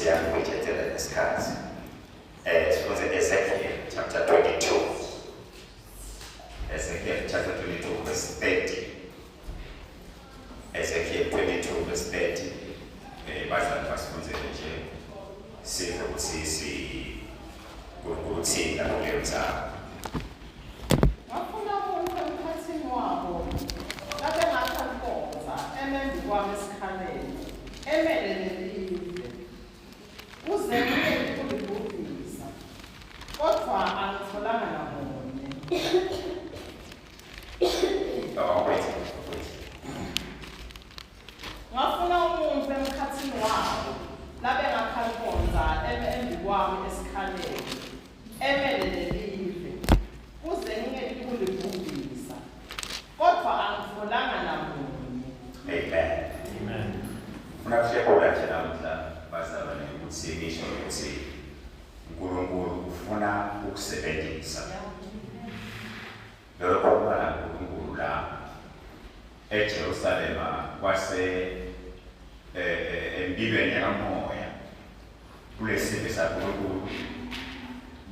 yami ngiyethethela lesikhathi. Sifunze Ezekiel chapter 22. Ezekiel chapter 22 verse 30. Ezekiel 22 verse 30. Bazali basifunze nje sifo ukuthi kuthina kuleyo ndzaba. Ngafuna umuntu emkhathini wabo labe ngakhankoza emendi kwami esikhaleni emele lelive uze ngeke kulibuvisa kodwa angitholanga namunye. Ngafuna umuntu emkhathini wabo labe ngakhankoza emendi kwami esikhaleni emele lelive uze ngeke kulibuvisa kodwa angitholanga namunye. Amen. Amen. Funa kushekhola nje namhla bazalwane ukuthi ngisho ukuthi uNkulunkulu ufuna ukusebenzisa. Lokho kubala uNkulunkulu la eJerusalema kwase empilweni yakamoya kulesiphi saNkulunkulu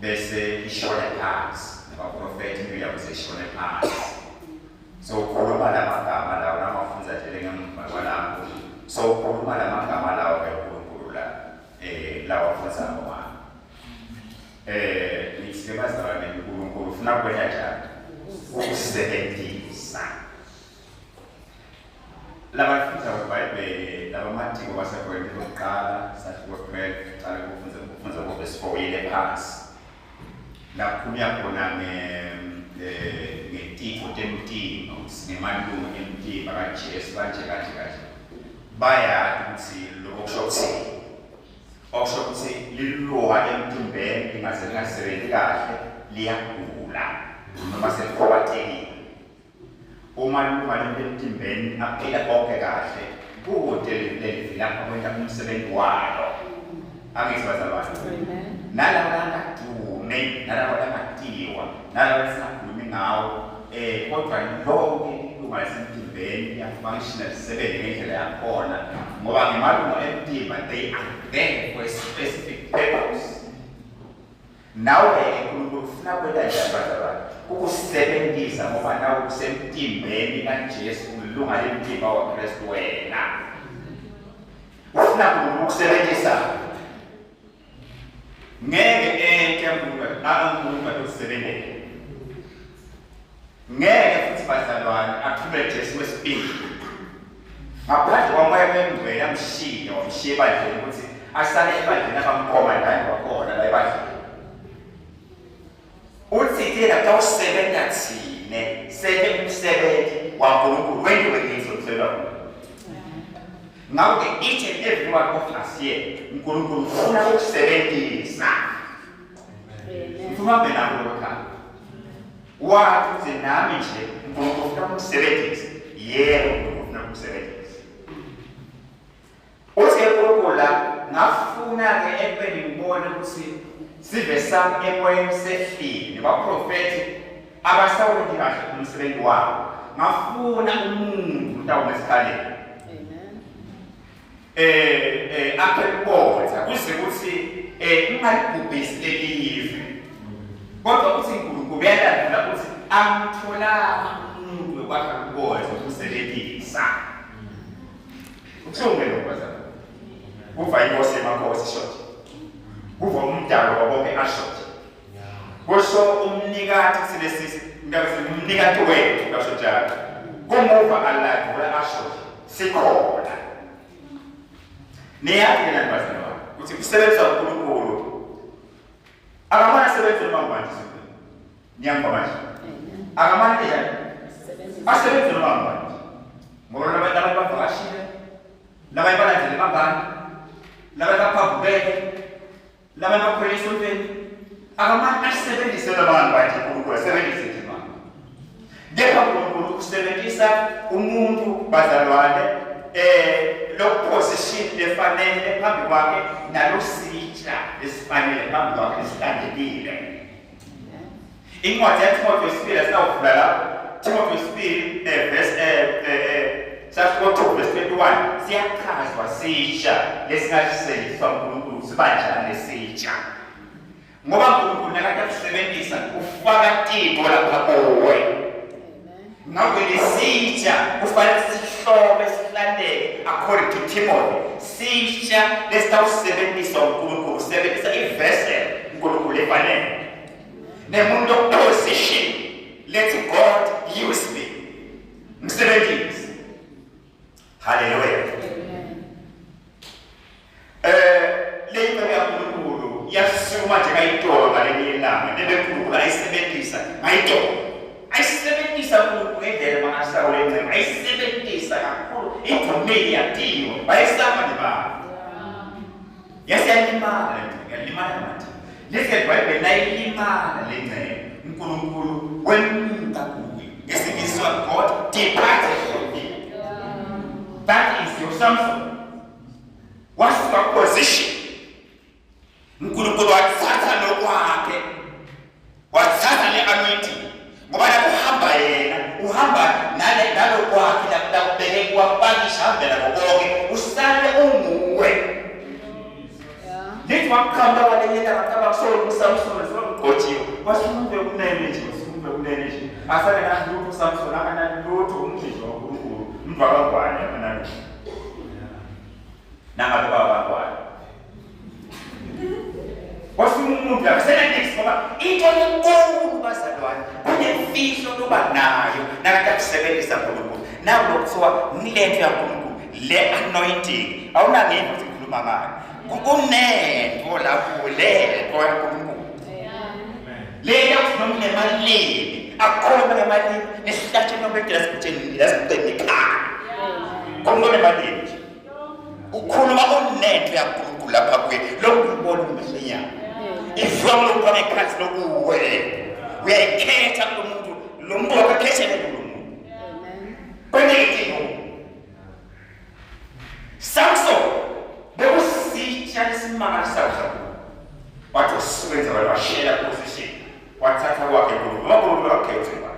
bese ishona phansi nabaprofeti impilo yabo seshona phansi. So ukhuluma lamagama lawo namafunza nje ngemva kwalapho. So ukhuluma lamagama lawo kaNkulunkulu lawa afunza ngwana. Ngithi bazalwane uNkulunkulu ufuna kwenza njani? Ukusebenzisa. Labafunza iBhayibheli labamatiko baseKorinte lokuqala sathi kuphela qala kufunza ngoverse 4 ile phansi. Nakhulunya khona ngetipho temtimo sinemalungu emtimba kaJesu kanje. Bayazi ukuthi lokho kusho ukuthi liluwa emtimbeni lingaze lingasebenzi kahle liyagula noma selikhobathekile. Uma liluwa emtimbeni aphila konke kahle kude lelivila kwenta umsebenzi walo. Angithi bazalwane. Nalabo angadume nalabo angatiwa nalabo singakhulumi ngawo kodwa lonke ilunga lasemtimbeni yafunctional lisebenze ngendlela yakhona ngoba ngemalunga emtimba they are there for a specific purpose. Nawe uNkulunkulu ufuna kwenda njani bazalwane? Ukusebenzisa ngoba nawe usemtimbeni kaJesu ulunga lemtimba waKristu wena. Ufuna ukusebenzisa ngeke uNkulunkulu ukusebenzela. Ngeke futhi bazalwane athumele Jesu wesibili. Ngaphandle kwamoya wemvelo amshiya wamshiya ebandleni ukuthi asale ebandleni abamkhomandani wakhona la ebandleni. Uthi thina kawusebenza thine sethe umsebenzi waNkulunkulu wenziwe ngizothelwa. Ngakho each and every one of us here uNkulunkulu ufuna ukusebenzisa. Ufuna bena lokho. Wathi nami nje uNkulunkulu ufuna ukusebenzisa. Yebo uNkulunkulu ufuna ukusebenzisa. UNkulunkulu ngafuna ke empeni ngibone ukuthi sive sami emoyeni sehlile baprofeti abasawenzi kahle umsebenzi wabo. Ngafuna umuntu mhlawumbe esikhaleni. Akubona kuze ukuthi ungalibhubhisi lelive kodwa uthi uNkulunkulu uyalandela ukuthi angitholanga umuntu okwakha ukubona ukusebenzisa. Ukusho ngelo kwazana kuva inkosi emakhosi shot kuva umdalo wabonke ashot kusho umnikati silesisi ngabe umnikati wethu kasho njalo kumuva alive wala ashot sikhona. Niyazi lana bazalwane ukuthi kusebenza uNkulunkulu akamana sebenza noma ngubani sibona nyamba manje akamana njani asebenza noma ngubani ngoba labantu bavashile labantu balandele mabani labantu baphambukele labantu bakhwelisa umfeni akamana asebenzise labantu bathi uNkulunkulu asebenzise nje manje. Ngeke uNkulunkulu usebenzisa umuntu bazalwane lo position lefanele phambi kwakhe nalositsha esifanele phambi kwakhe esiqandelile. Incwadi yaTimotheo wesibili sawuvula lapho Timothy wesibili verse sasho 2 verse 21 siyachazwa sisha lesingasebenziswa uNkulunkulu sibanjani lesitsha ngoba uNkulunkulu nakade akusebenzisa ufaka tiko lapha kuwe ngabe lesitsha kufanele sihlobe silandeke according to Timothy sisha lesitawusebenzisa uNkulunkulu sebenzisa ivessel uNkulunkulu efanele nemuntu position let God use me msebenzisi hallelujah leyo yankulunkulu yasuma nje kayitolo ngalenye ilanga lebenkulunkulu ayisebenzisa ngayitolo ayisebenzisa uNkulunkulu ngendlela mangasawule encema ayisebenzisa kakhulu idumile yatiyo bayisama nebaba yaseyalimala manje lese iBhayibheli nayilimala lencema uNkulunkulu wemka kuwe ngesingizwa God departed from me. That is your Samson. What's your position? Unkulunkulu wathatha lokwakhe wathatha le anointing ngoba uhamba yena uhamba nalo kwakhe la kubekwa bakisha hambela konke usale unguwe lithi wakhamba waleyela bakaba kusolo uSamson somgqotshiwe wasumbe kunene nje asale nalutho uSamson akanalutho umdlizo woNkulunkulu mvakangwane akanalutho nangabe babangwane wasumuntu akusena ngoba into enkulu bazalwane kunemfihlo loba nayo nakade akusebenzisa uNkulunkulu nawo lokuthiwa nilento yaNkulunkulu le anointing awunangeni ukuthi ngikhuluma ngayo kunento lapho lento yaNkulunkulu leyo kunomne malini akhona ngemalini nesihlathe nobedela sikutheni lasicela ekhaya konke malini ukhuluma onento yaNkulunkulu lapha kuye lokubona umehlenya ifuna ukubona ekhathi lokuwe uyayikhetha lo muntu wakakhetha lo muntu kwenekho Samson bekusitsha lesimangalisayo wathi usebenza washela position wathatha wakhe uNkulunkulu wakhetha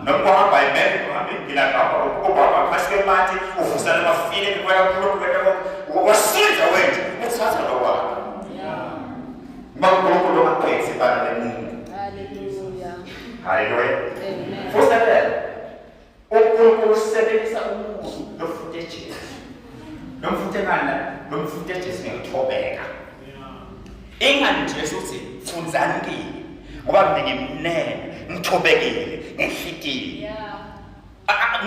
noma hamba imele kuhambe ngila kapha ubaba phasike manje ufusana mafile kwela uNkulunkulu wasenza wenje uthatha lo wakhe uNkulunkulu wakhetha bana lemuntu haleluya amen fusana uNkulunkulu usebenzisa umuntu lofute Jesu nomfute ngana nomfute Jesu ngithobeka engani Jesu uthi funzani kimi ngoba ngimnene ngithobekile ngihlikile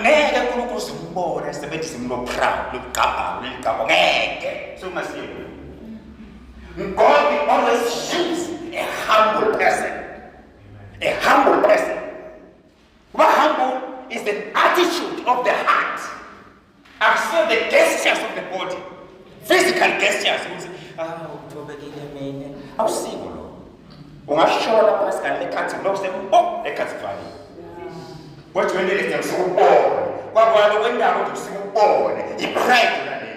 ngeke uNkulunkulu simbone esebenzisa umuntu proud lokuqaba leligaba ngeke sokumasiyo God always chooses a humble person. A humble person. What humble is the attitude of the heart. I saw the gestures of the body, physical gestures. I'll see you. Ungashona phasi kanti lekhathi lokuse lekhathi fani. What when they them so born. Kwabalo kwendaba ukuthi sikubone. I-pride nale.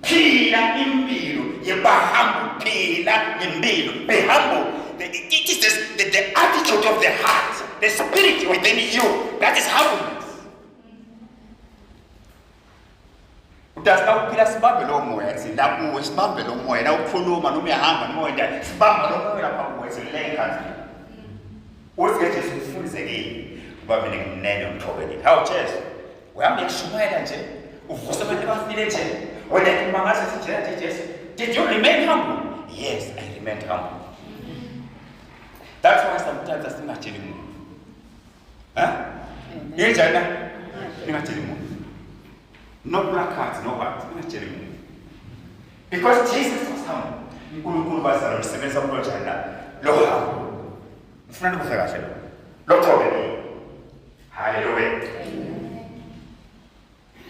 Phila impilo yebahamba phila impilo. Be humble. It is the attitude of the heart, the spirit within you. That is humbleness. Udasta uphila sibambe lo moya silakuwe sibambe lo moya na ukhuluma noma uyahamba noma wenda sibambe lo moya lapha kuwe silenga usigeje sifunzekile ngoba mina ngimnene umthobekile hawu Jesu uyahamba kushumayela nje uvusa abantu abafile nje wena kumangase sithi Jesu did you remain humble? Yes, I remained humble. That's why sometimes asingajeli umuntu yenjana ningajeli umuntu no black cards, no what? Because Jesus was humble. Unkulunkulu bazalwa usebenza umuntu njana lo humble. Ufuna ukufika kahle. Lo thobekile. Hallelujah.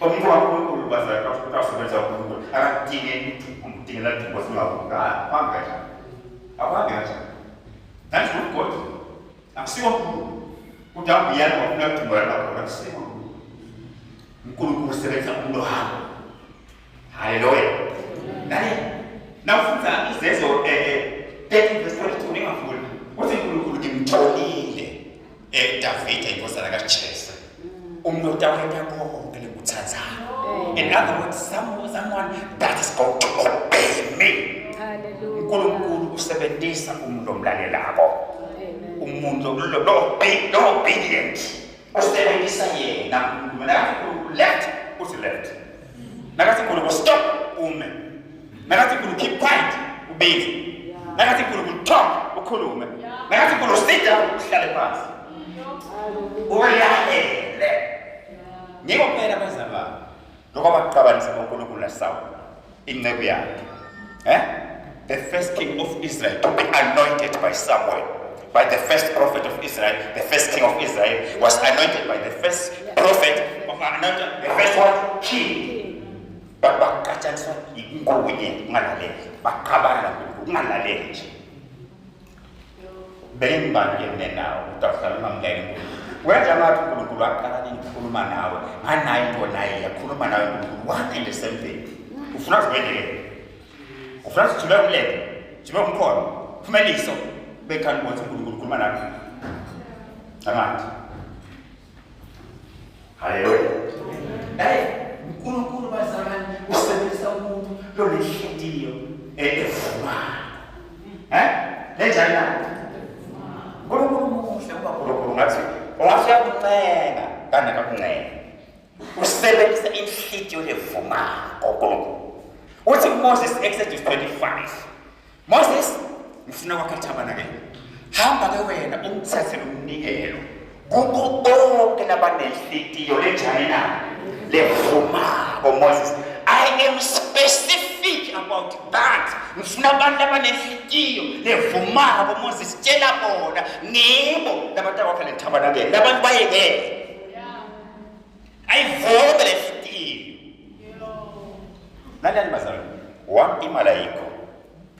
Umuntu wankulunkulu bazalwa usebenza unkulunkulu. Akadinge umdingela ukuthi ngakho phambi. Ababe kanjani? That's not God. Akusiwo umuntu. Udambi yana wafuna ukuthumela bakho akusiwo. Unkulunkulu usebenza umuntu hamba. Hallelujah. Nani? Nawufunza izezo 13 verse 22 ningafuni. Uthi unkulunkulu ngimtholile David inkosana kaJese. Umuntu awenda konke. usebenzisa umuntu omlalelako umuntu lo-obedient usebenzisa yena nakathi uNkulunkulu left uthi left nakathi uNkulunkulu stop ume nakathi uNkulunkulu keep quiet ubili nakathi uNkulunkulu talk ukhulume nakathi uNkulunkulu sit down uhlale phansi ulalele ngiko phela bazalwane lokho abakucabanisa uNkulunkulu naSawuli inceku yakhe the first king of Israel to be anointed by Samuel, by the first prophet of Israel. The first king of Israel was anointed by the first prophet of anointed, the first one king. But bakachaniswa ingokunye ngalaleli bakhabana kungalaleli nje bengibani ngenawo utawuhlala ungamlele wenza ngathi uNkulunkulu aqala ukukhuluma nawe nganayo into naye yakhuluma nawe uNkulunkulu one and the same thing ufuna uzibendele ufuna ukuthula umlele jibe umkhono kumeliso bekhani ukuthi uNkulunkulu ukhuluma nawe amathi haleluya uNkulunkulu bazalwane usebenzisa umuntu lonenhliziyo evumayo lenjani na uNkulunkulu muhle ngoba uNkulunkulu ngathi ungafika kuncenga kana kakuncenga usebenzisa inhliziyo levumayo uNkulunkulu uthi Moses Exodus 25 Moses ngifuna kwakhe tabernacle hamba ke wena umthathele umnikelo kubo bonke labanenhliziyo lenjani na levumayo Moses I am specific about that ngifuna abantu abanenhliziyo levumayo Moses tshela bona ngibo labantu abakhona entabernacle labantu bayekele ayivome lenhliziyo nani bazalwane wa imalayiko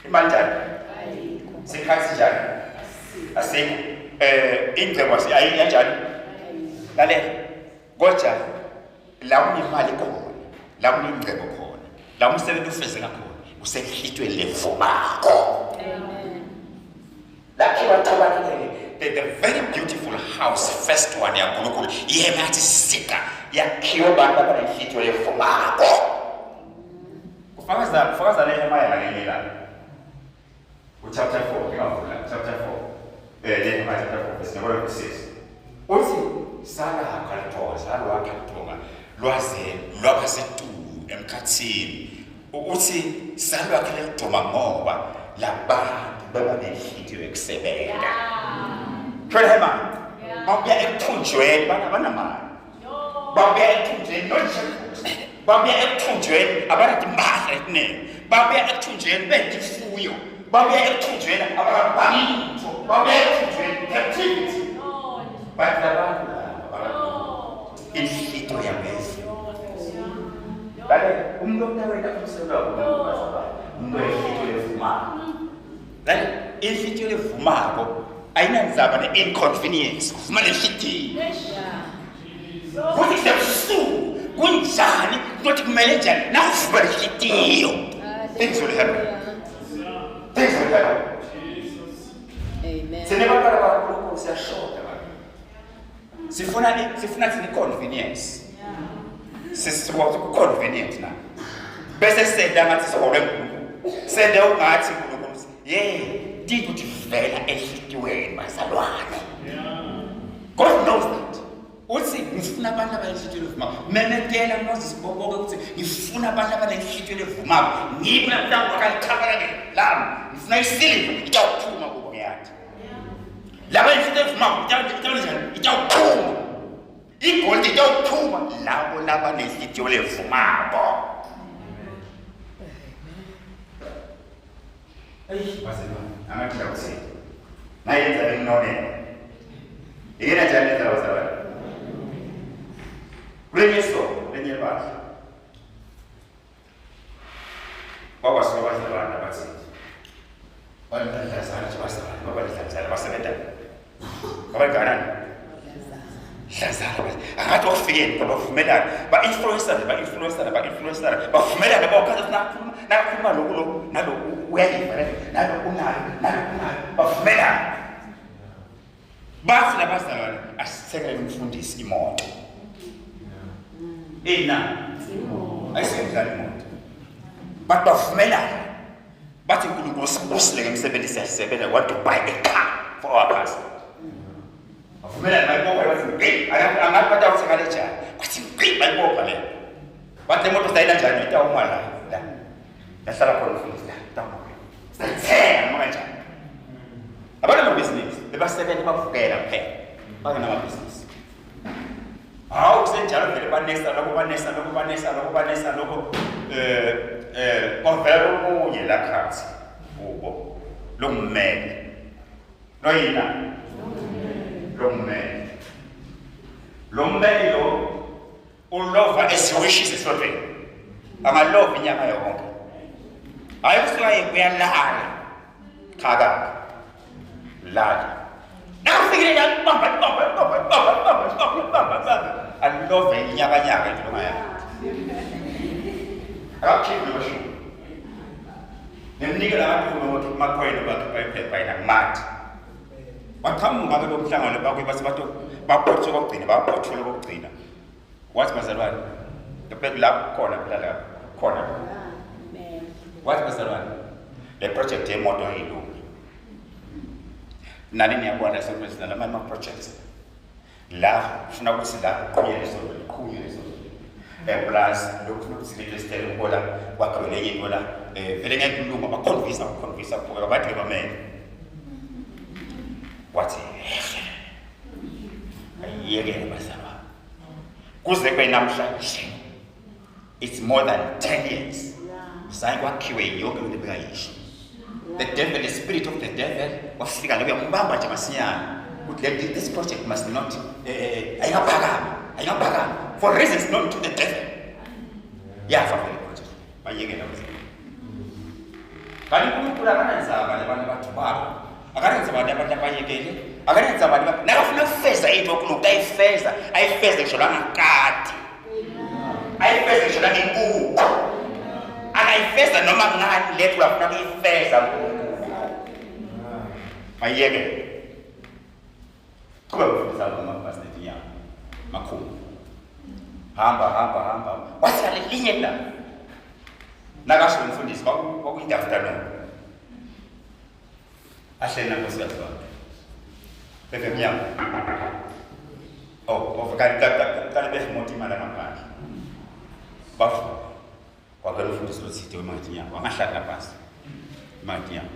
imanjani sikhathi njani asikho indleko ayiyanjani lalela kodwa la unemali khona la unengcebo khona la umsebenzi ufezeka khona usenhlitweni levumako amen lakhe batabanele the very beautiful house first one yaNkulunkulu yemathi sika yakhiwa abantu abanenhlityo levumako kufakaza Nehemiah ngalela chapter 4 ngavula chapter 4 Nehemiah chapter 4 verse number 6 uthi sala kalitoza lwakhathonga lwaze lwabasetu emkhathini uthi sala kalithoma ngoba labantu babanehliziyo ekusebenza Nehemiah babuya ekuthunjweni banamali babuya ekuthunjweni nojefuthi babuya ekuthunjweni abanathi impahla eziningi babuya ekuthunjweni bendifuyo babuya ekuthunjweni ababhanitho babuya ekuthunjweni captivity but labantu inhlito yamezwe bale umuntu wena umsebenzi wakho umuntu inhlito levumako bale inhlito levumako ayinanzaba ne-inconvenience uvuma lenhlitiyo kuthi sebusuku kunjani ukuthi kumele njani nakuvuka lenhlitiyo things will happen amen sinebantwana bakhulunkulu siyashoda sifuna thini-convenience sisikwazi ku-convenient na bese senda ngathi siholwe uNkulunkulu sende ungathi uNkulunkulu did ukuthi vela enhlitiyweni bazalwane God knows that uthi ngifuna abantu abanenhlitiyo levumako memekela Moses boboke ukuthi ngifuna abantu abanenhlitiyo levumako ngibo lapho bakalithabana lami ngifuna isiliva itawuphuma kubo yathi laba inhlitiyo levumako itawuphuma igolide itawuphuma labo labanenhlitiyo levumako bazalwane amathila kuthini nayenza lenginonene ikena njani lenza bazalwane kulenyeso lenye bahla kwabasuka bazalwane abathi balidlazana nje bazalwane babalidlazana basebenza babaganani dlazana angathi wafikeni bavumelana ba-influencana bavumelana bawukhathi nakhuluma loku naloku uyayiva naloku unayo bavumelana bathi labazalwane asithengele umfundisi imoto ayisebenzani imoto but bavumelana bathi uNkulunkulu sibusile ngemsebenzi siyasebenza, want to buy a car for our pastor. Avumelana bayibopha bathi angathi bathi awusekale njani, bathi bayibopha le bathi le moto sayila njani itawuma la yahlala khona ufundisi la itawuma sayithenga noma kanjani. Abantu bamabhizinisi bebasebenza bavukela kuphela bangenamabhizinisi. Hawu kusenjalo vele banesa lokho kwavela omunye la khathi ubo lo mmele noyina lo mmele lo ulova esiwishes esodweni amalova inyama yonke hayi kusuka kuyalala khaka lala nakufikile bamba alilove inyakanyaka inhloma yakhe akakhiphi losho nemnikela abantu ukuthi makhwele bayiphepha yena kumati baqhamuka ke lo mhlangano bakwe base bathi baphothwe kokugcina wathi bazalwane lapho la khona phela khona wathi bazalwane le project yemoto yilungi nani niyabona sokuthi nama projects la ufuna ukuthi la uqhubele plus lokufuna ukusilela isitele ukubola kwakho lenye into la vele ngekulunga baconvince kuphela bathi bamene wathi ayiyeke basaba kuze kube namhlanje it's more than 10 years sayi kwakhiwe yonke into ebekayisho. The devil, the spirit of the devil wafika la kuyambamba nje masinyana ukuthi this project must not ayingaphakamanga for reasons known to the devil. Yafa vele project bayeke la kuze kanti uNkulunkulu akananzaba labantu bathu babo akananzaba abantu abayekele akananzaba abantu nakafuna ukufeza into okunokuthi ayifeze ngisho langakati ayifeze ngisho langenkukhu akayifeza noma ngani lethu uyafuna ukuyifeza bayeke kuba kufisa amabhasnethi yami makhulu hamba wathi alinye la nakasho umfundisi kwakuyindafutano ahlena nkosikazi wakhe bebe mnyama kani behimoti imali amaphandle bafu kwakela umfundisi lothide wemangatinyama wangahlala laphansi imangatinyama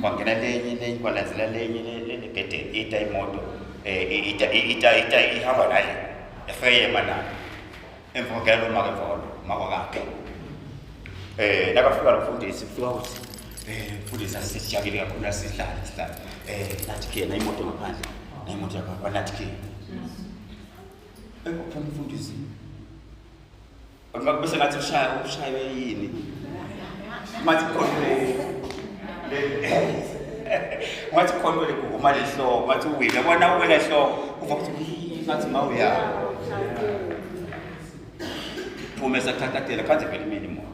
kwangena lenye kwalandzela lenye legedeni ita imoto ihamba naye efeyema naye emva kwakela umakakhe nakafika lo mfundisi kufika ukuthi mfundisi asijabule kakhulu asihlala nathi ke na imoto ngaphandle na imoto yakho nathi ke ekuphuma umfundisi bese ngathi ushaywe yini mathi ngathi khona le kuvuma lehloko ngathi uwile yabona uwela lehloko uva ukuthi ngathi mawuya phume sakhathatela khanze vele mina imoto.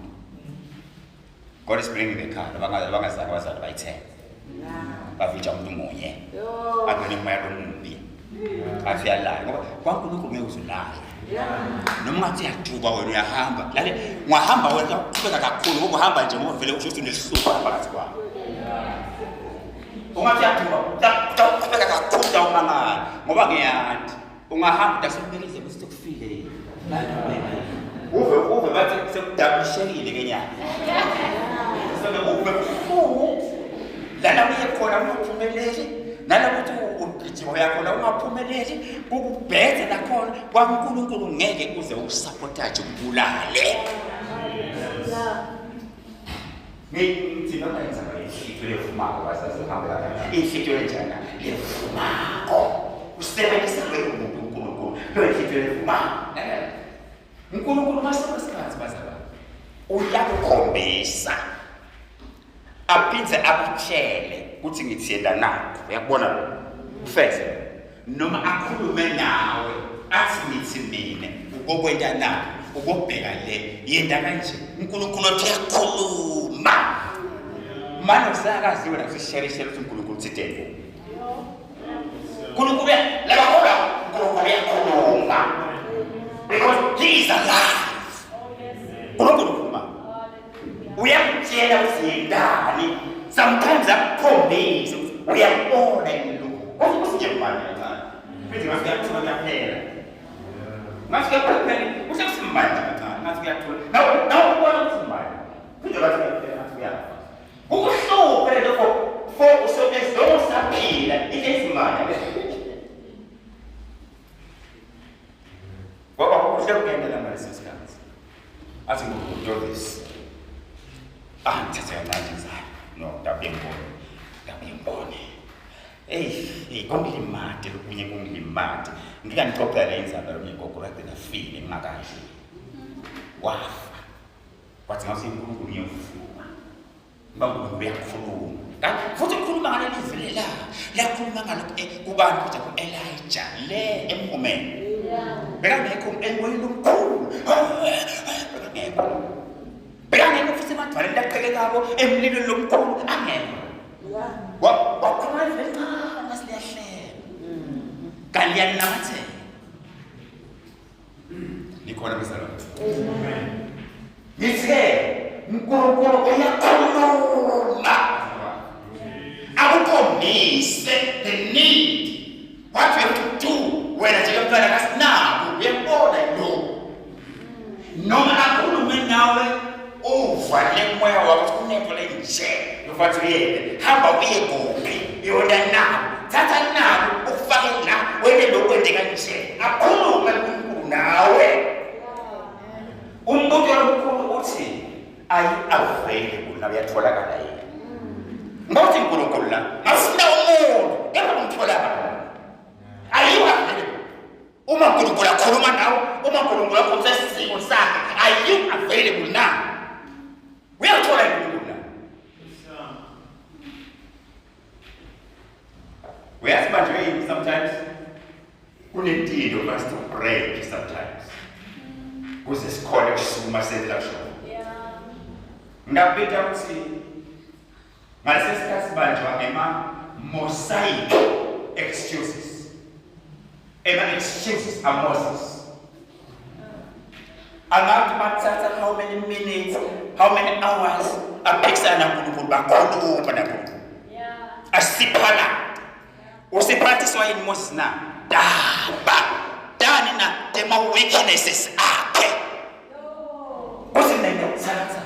God is bringing the car abangazali bazali bayithenga bavitsha umuntu munye angene moya lombi afiyalayo ngoba kwaNkulunkulu ngeke uzulaye noma ngathi yaduba wena uyahamba lale ngahamba wena uqhubeka kakhulu ngoba uhamba nje ngoba vele usho ukuthi unehlupho phakathi kwakho ungathi yaduba uqhubeka kakhulu umangala ngoba ngiyathi ungahamba dasebekile bese kufile uve bathi sekudabishekile kenyanga lana uyekhona ungaphumeleli nalokuthi ugijimo yakho la ungaphumeleli ukubhethe nakhona kwaNkulunkulu ngeke uze usupportage ukubulale ngithi noma yenza isitho lefumako basasihamba isitho lenjana lefumako usebenzisa umuntu uNkulunkulu lo isitho lefumako uNkulunkulu masesikhathi bazaba uyakukhombisa aphindze akutshele ukuthi ngithiyenda nakho uyakubona lo ufeze noma akhulume nawe athi ngithi mina ukokwenta na ukubheka le yenda kanje uNkulunkulu othi yakhuluma manje usakaziwe nakusisherishe ukuthi uNkulunkulu uthithele uNkulunkulu la bakhola uNkulunkulu yakhuluma because he is alive uNkulunkulu ukhuluma uyamtshela usiyendani sometimes akukhombise uyabona imluku usinjemani kancane futhi ngasikuyathola kuyaphela ngasikuyaphephela usesimanje kancane ngasikuyathola nawe ubona usimanje futhi ngasikuyaphelela ngasikuyapha ukuhluphe lokho for usebezonsaphila ilesimanje What kuyendela ngalesi sikhathi athi do this ngithatha manje no dabimbone kungilimade lokunye kungilimade ngikanixoxela inzaba lo ngikho kade nafile ngingakahle wafa wathi ngasinkulunkulu ngiyofuma ngakho uyakhuluma kanti futhi ukhuluma ngale livile la yakhuluma ngalokho kubantu kuthi ku-Elijah le emhumeni bekangekho engoyini omkhulu bekangekho futhi emadvaleni laqheke kabo emlilweni lomkhulu angekho wakhuluma livile kancane siliyahlela kanti liyanamathela likhona bezalwane ngithi-ke uNkulunkulu uyakhuluma akukhombise the need what you have to do wena njengomntwana kaSinaku uyabona lokho noma akhulume nawe uvale moya wakho kunento nje yokuthi uyeke hamba uye kuphi yona nawe thatha nawe ufake la wena lokwenze kanje akhulume uNkulunkulu nawe umbuzo omkhulu uthi are you available nawe uyatholakala yini ngothi uNkulunkulu la asina umuntu engakutholakala are you available uma uNkulunkulu akhuluma nawe uma uNkulunkulu akhuluma isimo sakhe are you available now uyathola uNkulunkulu la uyazi manje sometimes kunentilo must to break sometimes kuze sikhole kusukuma senhlashona ngaphetha ukuthi ngalesikhathi banjwa mosaic excuses excuses are Moses angathi bathatha how many minutes how many hours aphikisana uNkulunkulu bakhuluma naNkulunkulu asiphala usiphathiswa yini Moses na dani na tema weaknesses akhe kusinene tsatsa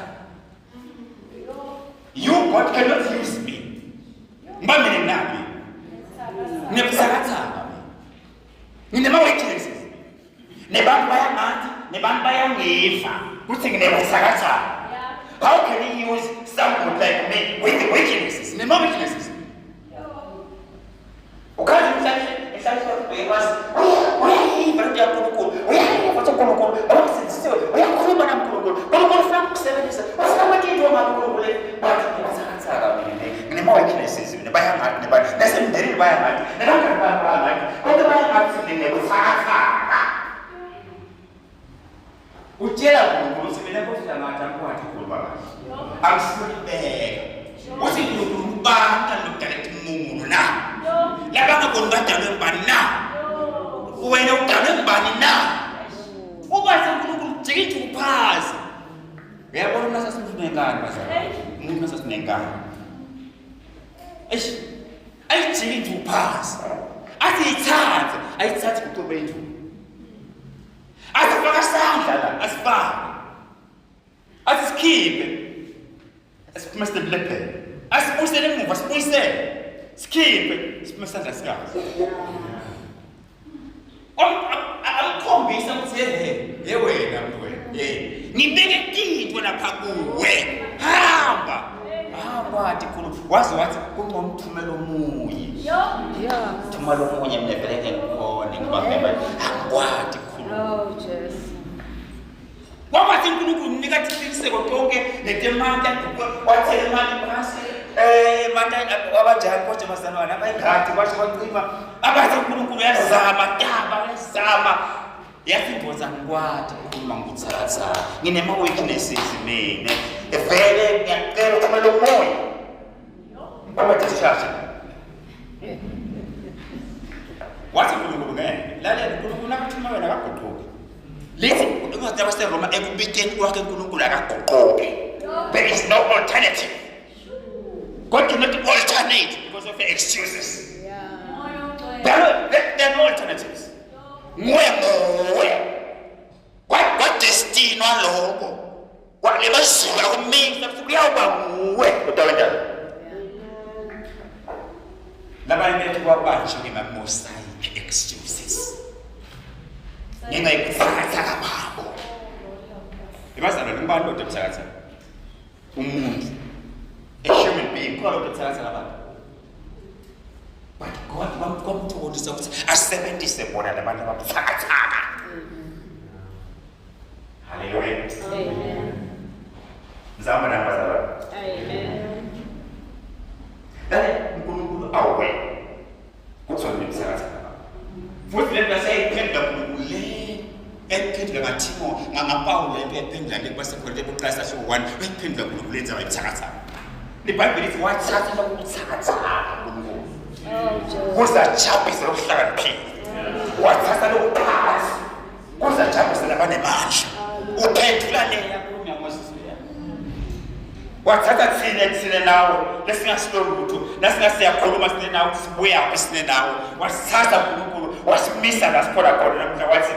you God cannot use me mbamene nabi nebusakatha nginema weaknesses nebantu bayangathi nebantu bayangiva kuthi nginebusakatha how can he use someone like me with the weaknesses nema weaknesses ukazi mhlanje because uyayiva into yaNkulunkulu uyayiva ukuthi uNkulunkulu akusindisiwe uyakhuluma naNkulunkulu uNkulunkulu ufuna ukusebenzisa usinabathi into ngaNkulunkulu bathi ngizakhathaka nginema weaknesses mina bayangathi nebantu nasemndenini bayangathi nabangani bayangathi kodwa bayangathi nginebusakatha utshela uNkulunkulu ukuthi mina ngofika ngathi akwathi ukukhuluma kahle angisifuni beka uthi uNkulunkulu ubanga lokudirect umuntu na labanga bongadalwe mbani na wena udalwe mbani na ubathi uNkulunkulu jikithi uphazi uyabona unasasinengane bazalwane umuntu unasasinengane ayijikithi uphazi athi ithathe ayithathe kutobe indlu asifaka sandla la asifaka athi sikhiphe asiphumise lebhele asibuyisele emuva sibuyisele skip simasandla sikazi amkhombisa ukuthi he wena mntwana ngibeke kinto lapha kuwe hamba wathi khulu wazi wathi kungomthumelo omunye thumelo omunye mina vele ngikubone ngibambe akwathi khulu wabathi uNkulunkulu unika iqiniseko konke netemanda wathela imali phasi manje abanjani kodwa bazalwane abayingadi basho bacima abathi uNkulunkulu uyazama yathi imboza ngikwadi ukukhuluma ngikutsatsa nginema weaknesses mina vele ngiyacela uthumela umoya ngoba tishasha wathi uNkulunkulu lalela uNkulunkulu nakuthuma wena akagoqoki lithi ungathi abaseRoma ekubikeni kwakhe uNkulunkulu akagoqoki There is no alternative. God cannot alternate because of the excuses. There are no alternatives. What destiny waloko? What lebasiwa kumisa kuyawa nguwe kodwa labanye bethu kwabanje ngema-mosaic excuses. Ngingayikuthatha kababo. Ibazana ngimbantu omsakaza. Umuntu. A human being kwalo omsakaza kababo. But God wamthokozisa ukuthi asebenzise bona labantu ababuthakathaka. Hallelujah. Amen. Zama nabazalwane. Amen. Dale uNkulunkulu awe. Kuthiwa nimsakaza. Futhi le nto sayiphendula uNkulunkulu le ephendula ngaThimo ngamaPawulo ephendula le kwasekhona ebuqasa so 1 ephendula uNkulunkulu lenza wayithakatha. IBhayibheli lithi wathatha lokuthakatha uNkulunkulu. Kuzajabulisa lokuhlakaniphile. Wathatha lokuqasa. Kuzajabulisa labanemandla. Uphendula leya kunya Moses leya. Wathatha thina nawe lesingasilolutho nasingasiyakhuluma sine nawe sibuya sine nawe. Wasithatha uNkulunkulu wasimisa la sikhona khona namhla wathi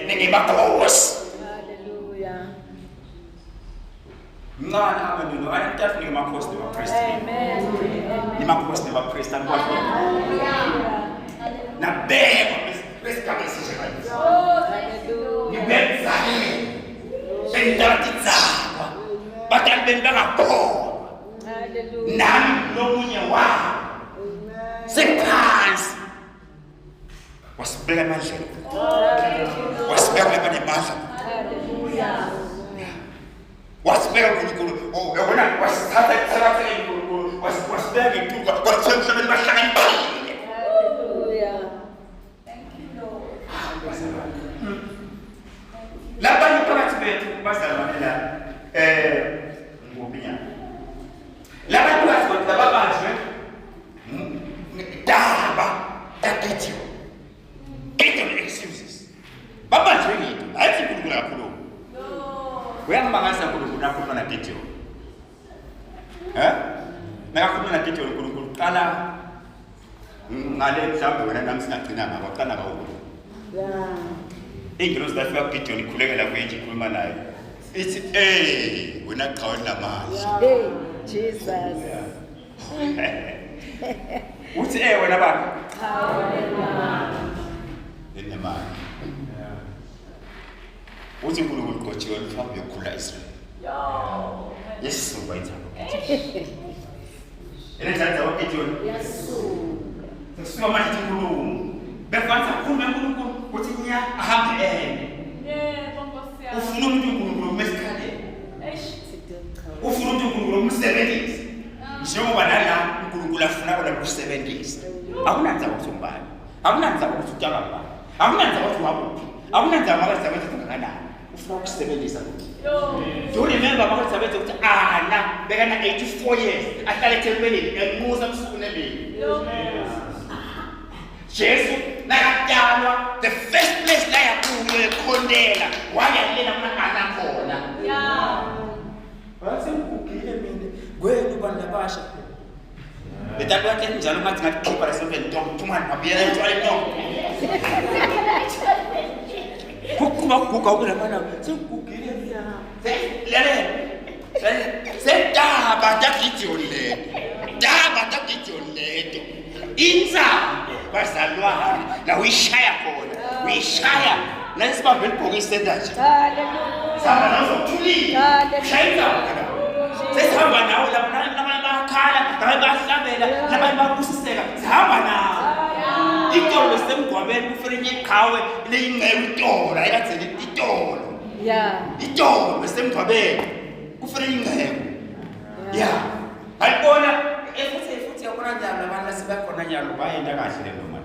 ningemakhosi. Hallelujah. Ngana abantu ayanthathi ningemakhosi nemakristu. Amen. Nimakhosi nemakristu akwazi. Nabeka besigabesi nje. Hallelujah. Nibenza bendatitsakwa batali bengakho Hallelujah. nami nomunye wabo sephansi wasibeka emandleni wasibeka labanemandla wasibeka uNkulunkulu yabona wasithatha isathatha uNkulunkulu wasibeka ituka kwasemhlabeni bahlakaniphile. Hallelujah. Thank you, Lord. Labanye phakathi bethu bazalwane la ngobinya labanye phakathi bethu lababanjwe daba takethiwe khetho excuses babanjwe yini ayithi uNkulunkulu akakhuluma uyangimangasa uNkulunkulu akhuluma nakethiwe nakakhuluma nakethiwe uNkulunkulu qala ngale mhlawumbe wena nami singagcina ngabo qala ngawo. Yeah. Ingilosi lafika kuGideon ikhulekela kwenje ikhuluma naye. Ithi wena qhawela manje. Hey, Jesus. Uthi wena baba Hallelujah. enemali. Uthi uNkulunkulu uqotshiwe mhlawumbe yokhula Israel. Yesu wayithanda. Elenzanza uGideon. Yesu. Sikusuka manje uNkulunkulu. Befansa kukhuluma uNkulunkulu uthi nya ahambe Yebo Nkosi yami. ufuna umuntu uNkulunkulu mesikhaleni. Eish. Ufuna umuntu uNkulunkulu umsebenzise. Njengoba nala uNkulunkulu afuna bona ukusebenzisa. Akunanza ukuthi umbani. Akunanza ukuthi utshaka ngubani. Akunanza ukuthi wabuphi. Akunanza makasebenza kangakanani. Ufuna ukusebenzisa. Do you remember makasebenza ukuthi bekana 84 years ahlale eThempelini enquza umsukuneleni. Jesu nakatyalwa the first place la yakuyo ekhondela wayalela kuna khona. Yeah. Wasemgugile mina kwenu bantu labasha. Betatu wakhe njalo ngathi ngakhipha la7 tumani mabiyela ntwale no. Kukuba kuguga ukulamana sengugile mina. Sentaba taGideon leto. Inzambo bazalwane la uyishaya khona. Uyishaya nasibambe ibhokisi sendaje. Hallelujah. Samba nazothulile. Shayinza wena. Sesihamba nawe lapha nabanye bakhala, nabanye bahlabela, nabanye babusiseka. Sihamba nawe. Itolo semgwabeni kufanele iqhawe leyingcebo itolo, ayikatheni itolo. Yeah. Itolo semgwabeni kufanele ingcebo. Yeah. Ayibona futhi yabona njalo abantu sibakhona njalo bayenda kahle le noma.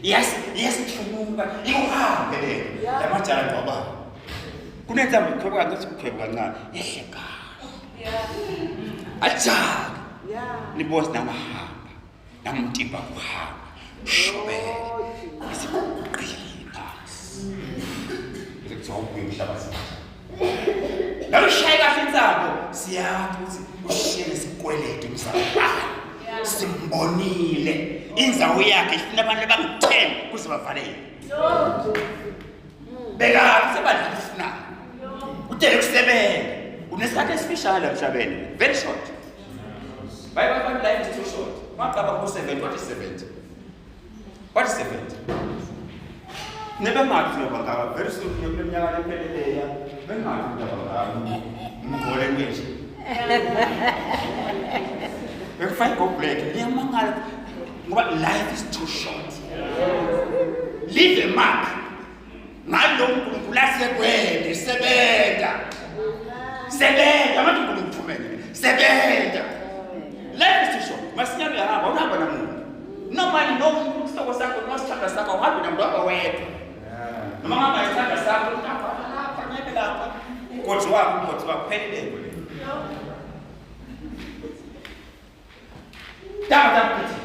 Yes kuhlunga. Ikuhambe le. Lamajala ngoba. Kunenza mkhwebo kanti sikhwebo kancane. Yehle ka. Yeah. Ajaka. Yeah. Nibosi namahamba. Namtimba kuhamba. Shobela. Isiqina. Ngizokuthiwa ubuye umhlaba sinje. Nalo shaya kahle insabo. simbonile indzawo yakhe ifuna abantu abangu-10 kuze bavalele beka sebandla kufuna utele kusebenza unesikhathi esifishane emhlabeni very short Bible life is too short maqaba ku-7 what is 70 what is 70 nebengathi ngiyabangaka very soon kule minyaka lepheleleya bengathi ngiyabangaka ngigole nje if I go black ngiyamangala ngoba life is too short leave a mark ngalo uNkulunkulu asekwende sebenza abantu uNkulunkulu sebenza life is too short masinyane yahamba uhamba namuntu normally no isitoko sakho nosithanda sakho uhambe namuntu wakho wedwa noma ngaba isithanda sakho lapha ngeke lapha ugoji wakho phelele Dama kithi.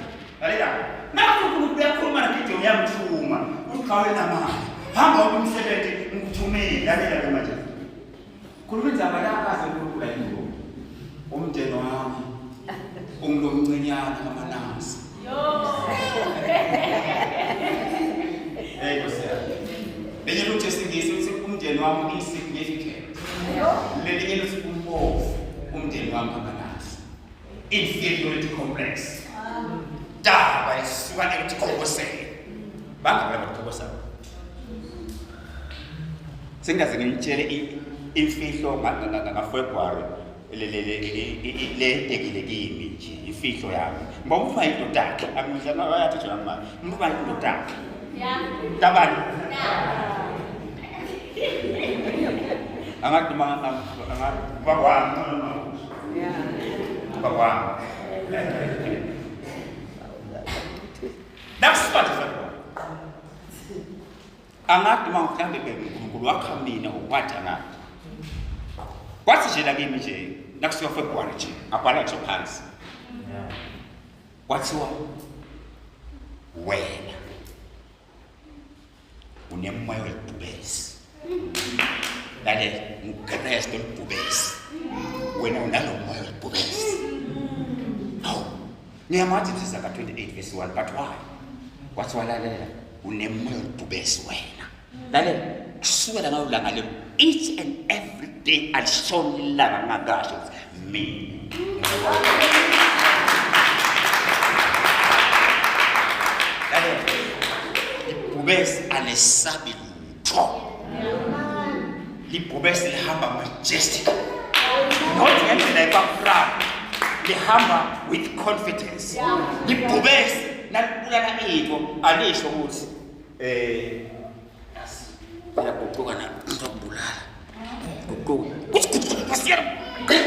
Aleka. Naku uNkulunkulu uyakhuluma nakithi uyamthuma. Uqhawe namali. Hamba umsebenzi ngikuthumile lalela ke manje. Khuluma indzaba lapha uNkulunkulu ayikho. Umntwana wami. Ungilomncinyana kaManasi. Hey Nkosi. Lenye lutho esingisi uthi umntwana wami insignificant. Lenye lutho umbovu umntwana wami kaManasi. Inferiority complex. Daba isuka ekuthokoseni. Bangaba bakuthokosa. Sengaze ngimtshele imfihlo ngaFebruary le tekile kimi nje imfihlo yami. Ngoba ufa into yakhe amuzama bayathi nje mama. Mbuka into yakhe. Yeah. Tabani. Angathi bakwami. Yeah. Wow. That's what it angathi mangihlambe beNkulunkulu wakhamina ukwathi angathi kwathi nje la kimi nje nakusuka February nje abhala nje phansi kwathiwa wena unemoya webhubesi lale uKristu webhubesi wena unalomoya webhubesi Nehemiah chapter 28 verse 1 but why? What's why lalela? Unemoya webhubesi wena. Lalela kusukela ngayo langa lelo each and every day alishonilanga ngagasho mina. Lalela ibhubesi anesabi lutho. Ibhubesi lihamba majestic. Not ngendlela epapra. Lihamba with confidence. Libhubesi nalibulala ito alisho ukuthi yaguquka na ngizobulala. Guquka. Kusiya.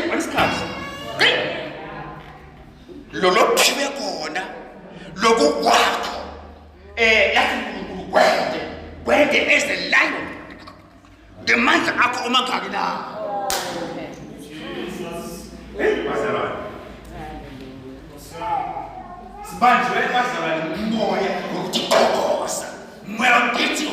Wanisikhathi. Lolo phiwe khona lokukwakho. Yathi uNkulunkulu kwende as a lion. Ngemandla akho omangaki na. Sibanjwe bazalwane umoya ngokuthokoza umoya ngithi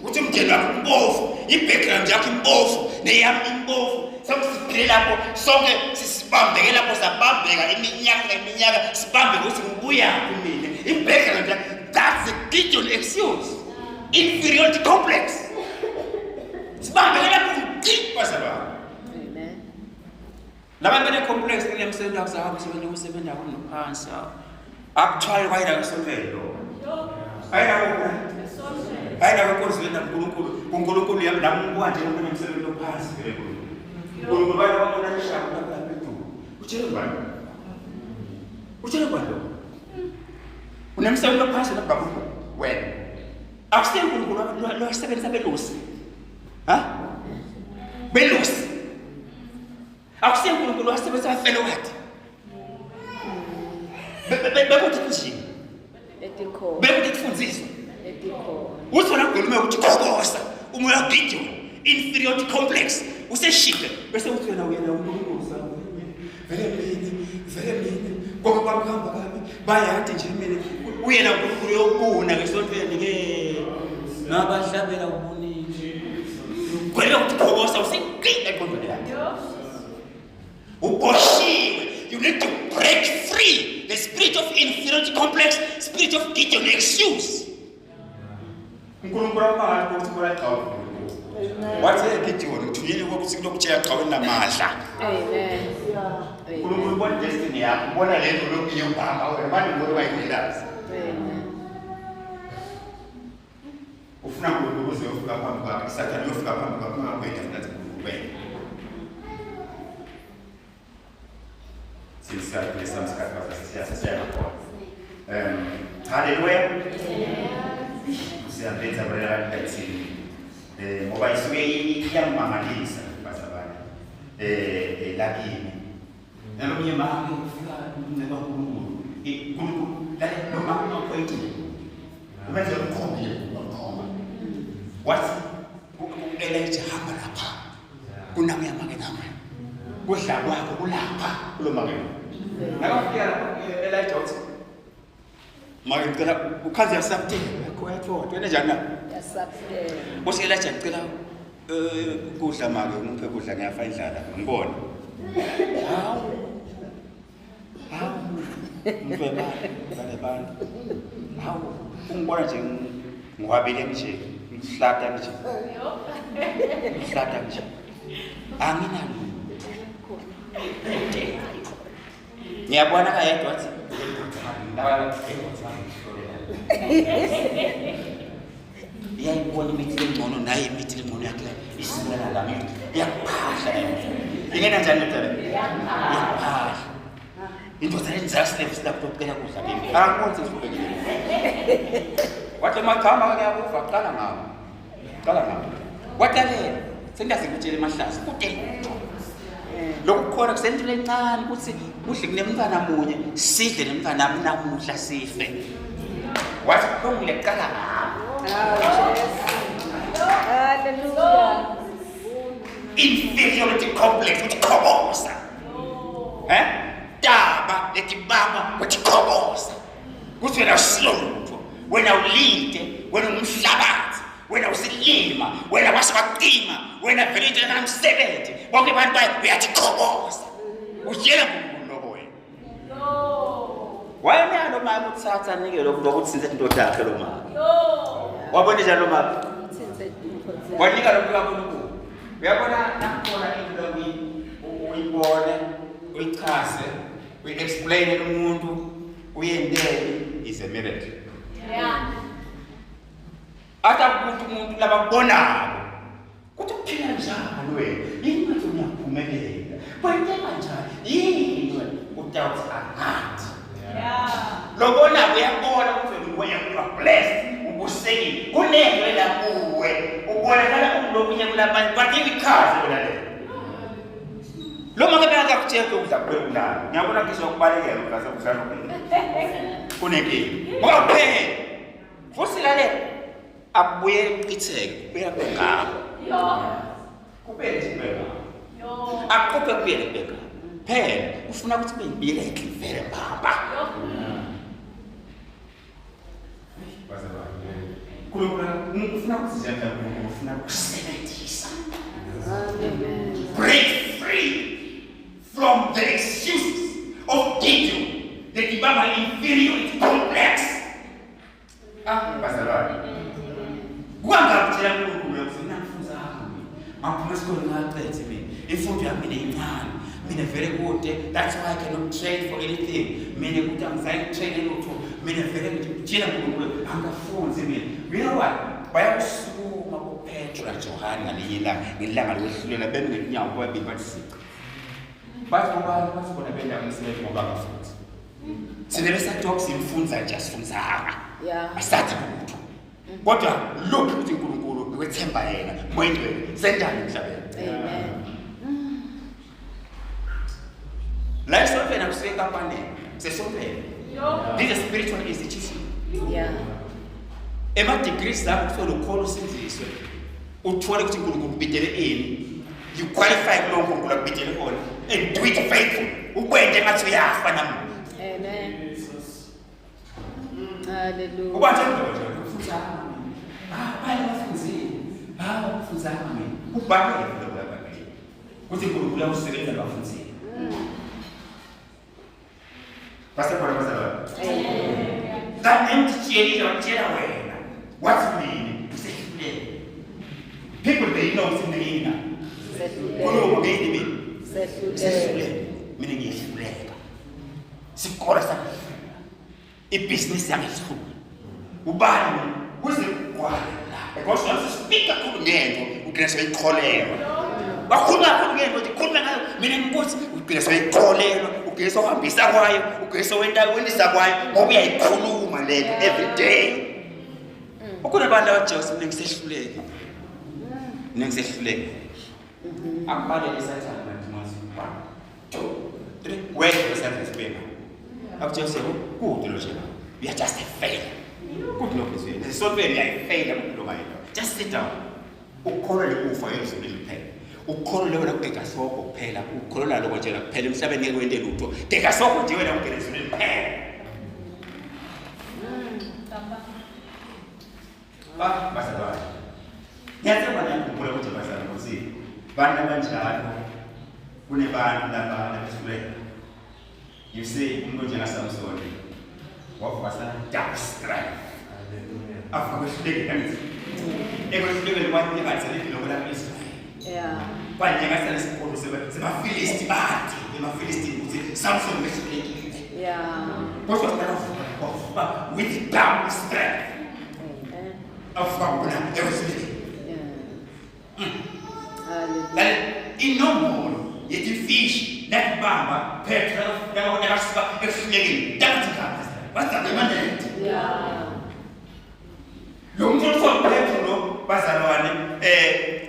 uthi umndeni wakho imbovu ibackground yakho imbovu neyami imbovu sokusiphile lapho sonke sisibambeke lapho sabambeka iminyaka sibambe ukuthi ngibuya kumina ibackground yakho that's the Gideon excuse inferiority complex sibambeke lapho ngibazalwane amen labantu bene complex kulemsebenzi yakho sebenza kunophansi Actually, why are you so very low? I have a course with them. Kunkulu yam damu kwa je ngene msebenzi lophasi vele kulo. Kunkulu bana babona ishaka lapha phezulu. Utshele kwalo. Unemsebenzi lophasi lapha kulo. Wena. Akusiyo uNkulunkulu lo sebenza belusi. Ha? Belusi. Akusiyo uNkulunkulu asebenza felo wathi. Bekuthi kunjini etikho bekuthi kufundziswa etikho uthona ngolume ukuthi khokosa umoya Gideon inferiority complex useshide bese uthi wena uyena uNkulunkulu sakho vele mina ngoba bakuhamba kabi bayathi nje mina uyena uNkulunkulu yokubuna ke sontweni ke nabahlabela ubunini kwele ukukhokosa useqina eqondweni yakhe uboshiwe You need to break free the spirit of inferiority complex, spirit of guilt and excuse. What's a Gideon? To you, what's the chair covering the Masha? Amen. What destiny? What I let you look at you, Papa, and what do I do that? Amen. Ufuna ukuze ufika phambi kwakhe Satan uyofika phambi kwakhe ungabheda ngathi kuwena sisakhule samsikhathi siyasiyana khona haleluya siyabenza bala kathini ngoba isuke iyamangalisa bazabana lakini nalomnye mama ufika neba kuNkulunkulu la noma ukwethu umenze umkhombile what Elijah hamba lapha kunamnyama ke nama kudla kwakho kulapha kulomake nakafika Elijah uthi manje ngicela ukhazi yasabte kwethu wena njani na Yasabte uthi Elijah ngicela kudla make ngiphe kudla ngiyafa indlala ngibona hawu mfeba bale bantu hawu ungibona nje ngwabile nje Slata nje. Slata nje. Anginalo. Ngiyabona kayedwa wathi yayibona imithi lengcono naye imithi lengcono yakhe isimela la mithi yaphahla ingena njani mntana yaphahla into zenza steps lapho kucela kudla kimi angikwenzi isibekile wathi magama ngiyakuva qala ngawo watalela sengaze ngitshele emahlazi kude lokukhona kusentule encane ukuthi kudle kunemntwana munye sidle nemntwana namuhla sife wathi kungileqala Hallelujah. Inferiority complex utikhoboza daba letibaba utikhoboza kuthi wena usilonto wena ulinde wena umhlabathi wena usilima wena wasebaqima wena vele into namsebenzi bonke abantu uyatikhoboza ujela kuNkulunkulu wena wena lo mama uthatha nike lokuthi sinze indoda yakhe lo mama wabona njalo lo mama wanika lo kaNkulunkulu uyabona nakhona into uyibone uyichaze uyi-explain umuntu uyendele is a miracle ata ukuthi umuntu lababonako kuthi uphila njalo wena yini manje uyaphumelela kwenteka njani yini wena utawuthi angathi lobona uyabona ukuthi wena blessed ubusekile kunento la kuwe ubonakala umlokunye kulabanye badinga ikhazi bona le lo make beka kucheke udla kwelana ngiyabona ngisho ukubalekela ukase kudlala kunenkingi ngoba kuphela futhi lale abuye ichitheke kuya bengabo kuphela nje bengabo akuphela kuye bengabo phela ufuna ukuthi bengibile eklivele baba ufuna ukuzenza ufuna ukusebenzisa break free from the excuses of Gideon, the Ibama inferiority complex. Bazalwane. Kwangakutshela uNkulunkulu ukuthi nakufunza hami. Maphuma isikole ngaqedze mina. Imfundo yami neyincane. Mina vele kude that's why I cannot train for anything. Mina kude angizayi train lutho. Mina vele ngitshela uNkulunkulu angafunzi mina. You know what? Bayakusukuma kuPetra Johani ngelanga lokudlulela benginyawo kwabili bathi siqa. Bathi bona benda umsebenzi ngoba ngafuthi. Sinebe sathi simfunza nje asifunzanga. Yeah. Asathi lutho. Kodwa lokhu ukuthi uNkulunkulu ukwethemba yena moyengcwele sendani emhlabeni. Amen. La isonto na kuseka pane. Sesonto. This is a spiritual institution. Yeah. Ema degrees zakho kufanele ukhole usindiswe. Uthole ukuthi uNkulunkulu ubidele ini. You qualify kuloko uNkulunkulu ubidele khona and do it faithful. Ukwenze ngathi uyafa namuntu. Amen. Hallelujah. Ubanjwe ndoda ufunza. Bani bafunzile. Ufunza kimi. Ubhakele lo baba. Kuthi uNkulunkulu uyakusebenza bafunzile. Basekhona bazalwane. Kanti emtshiyelile watshela wena. Wathi mina usehluleke. People they know sinina. Kulo ngeke mina. Sehluleke. Mina ngiyehluleka. Sikora sakhe. Ibusiness yakhe isikhulu. Ubani kuze kwala. Because once you speak kakhulu ngento, ugcina seyikholelwa. Bakhuluma kakhulu ngento, ukhuluma ngayo, mina ngikuthi ugcina seyikholelwa, ugcina sohambisa kwayo, ugcina sowendisa kwayo, ngoba uyayikhuluma lento every day. Ukhona abantu abajealous nengisehluleke. Nengisehluleke. Akubalele sathana manje manje. 1 2 3 wait for something. Akujealous kude lo njena. We are just a failure. Good no please. This is so very I failure lo ngayo. Just sit down. Ukholele ufa yezulu liphela. Ukholele wena kugega soko kuphela. Ukholele lokho nje kuphela emhlabeni ngeke wente lutho. Gega soko nje wena ungena ezulu liphela. Basalwane. Ngiyathemba ngikukhumbula ukuthi basalwane ukuthi bantu abanjalo kunebantu laba abehluleka. You see umuntu njena Samson wafasa dark strife. After kwehluleka kanti. Ekwehluleka kwathi ngathi lokho la Israel. Yeah. Kwanje ngasala isikhulu sebafilisti bathi emafilisti ukuthi Samson wehlulekile. Yeah. Kodwa sitara with dark strife. After ewehluleka. Inombolo yethi fish nakubamba petrol yabona kasiba ehlulekile. Dakuthika. What's the mandate? Yeah. Lo muntu sophetholo bazalwane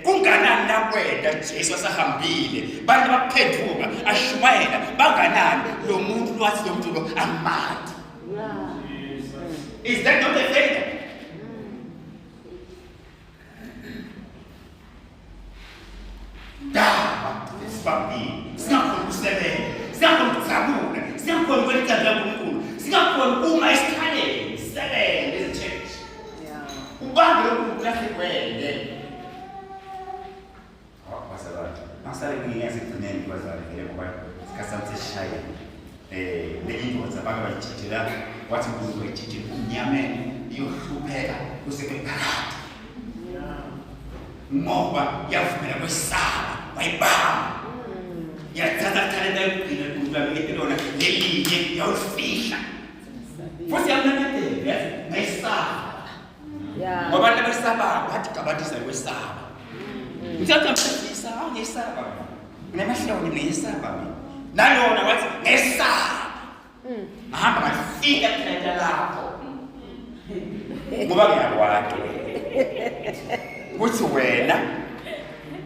kunganani la kwenda Jesu asahambile bantu baphethuka ashumayela banganani lo muntu lwathi lo muntu lo amati. Is that not a failure? Daba sibambile singakhona ukusebenza singakhona ukuzabula singakhona ukwenza kaNkulunkulu singakhona uma esikhaleni sebenze ezechurch. Ubambe lokhu klahle kwende. Bazalwane masale ngiyase kunene bazalwane vele ngoba sikhasathi sishaye leyinto zabanga bayithithela wathi umuntu bayithithela unyameni iyohlupheka kusephakathi. Ngoba yavumela kwesaba wayibamba yathatha talenta yokugcina kumntwana lona lelinye yawufihla futhi yamnakekela ngayisaba. Yeah. Ngoba abantu besaba bathi gabathisa kwesaba. Ngithatha mfisa ngesaba. Nginamahloni ngesaba mina. Nalona wathi ngesaba. Ahamba ngafika talenta lapho. Ngoba ngiyakwazi. Kuthi wena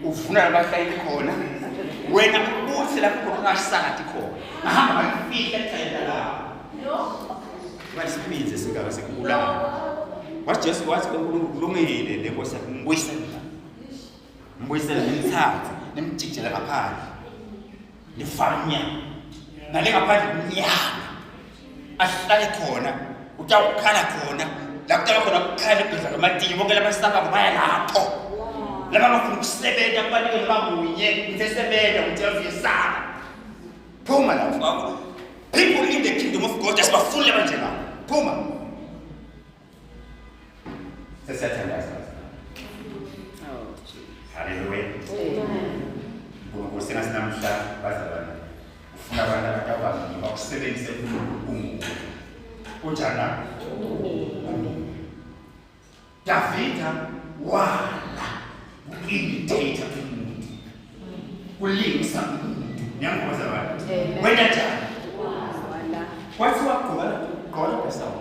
ufuna abahlali khona wena ubuthi lapho ungasathi khona ahamba ngifika ekhaya lapho basiphize sigaba sekubulala wathi Jesu wathi uNkulunkulu kulungile le nkosi mbuyisela nemthatha nemjijela ngaphandle nefanya nale ngaphandle umnyama ahlale khona utawukhala khona la kutala khona ukukhala ibhedla lamatiki bonke labasaba kubaya lapho laba bafuna ukusebenza kubaleke bamunye ngisebenza ukuthi aviyesana phuma lapho people in the kingdom of God just bafuna banjena phuma sesiyathandaza. Oh, Hallelujah. Ngokusena sinamhla bazalwane ufuna abantu abatabangi bakusebenzise umuntu kunjana Davida wala uimitator umuntu kulingisa umuntu nyangoza abantu wena njani wathi waqola pesawo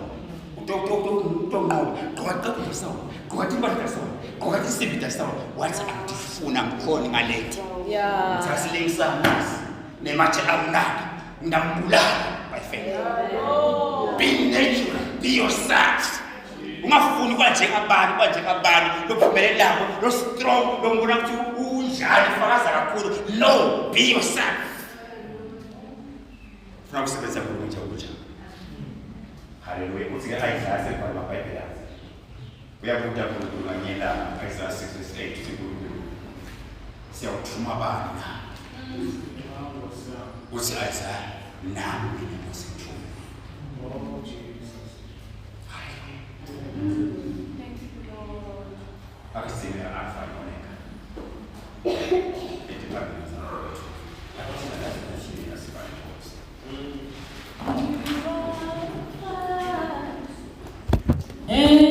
utonqoba qoqa pesawo qoqa imbasawo qoqa isibida sawo wathi akufuna mkhona ngalethe yeah. Tsasilingisa masi nematshe amnandi ngambulala by faith. Be natural, be yourself. Ungafuni kwanje lophumelelayo lo strong lo ngibona ukuthi unjani fakaza kakhulu. No, be yourself. Funa kusebenza ngokuthi Hallelujah. Uthi ke ayidlase kwa maBhayibheli. Uyakuda kuNkulunkulu nganyela Isaiah 6:8 uthi kuNkulunkulu siyawuthuma bana. Uthi Isaiah nami ngiyosithuma. Oh, Jesus. Thank you, Lord. Akusimira Alpha and Omega. Eti Biblia zangu. Akasema lazima ushiriki asifanye kosa. You are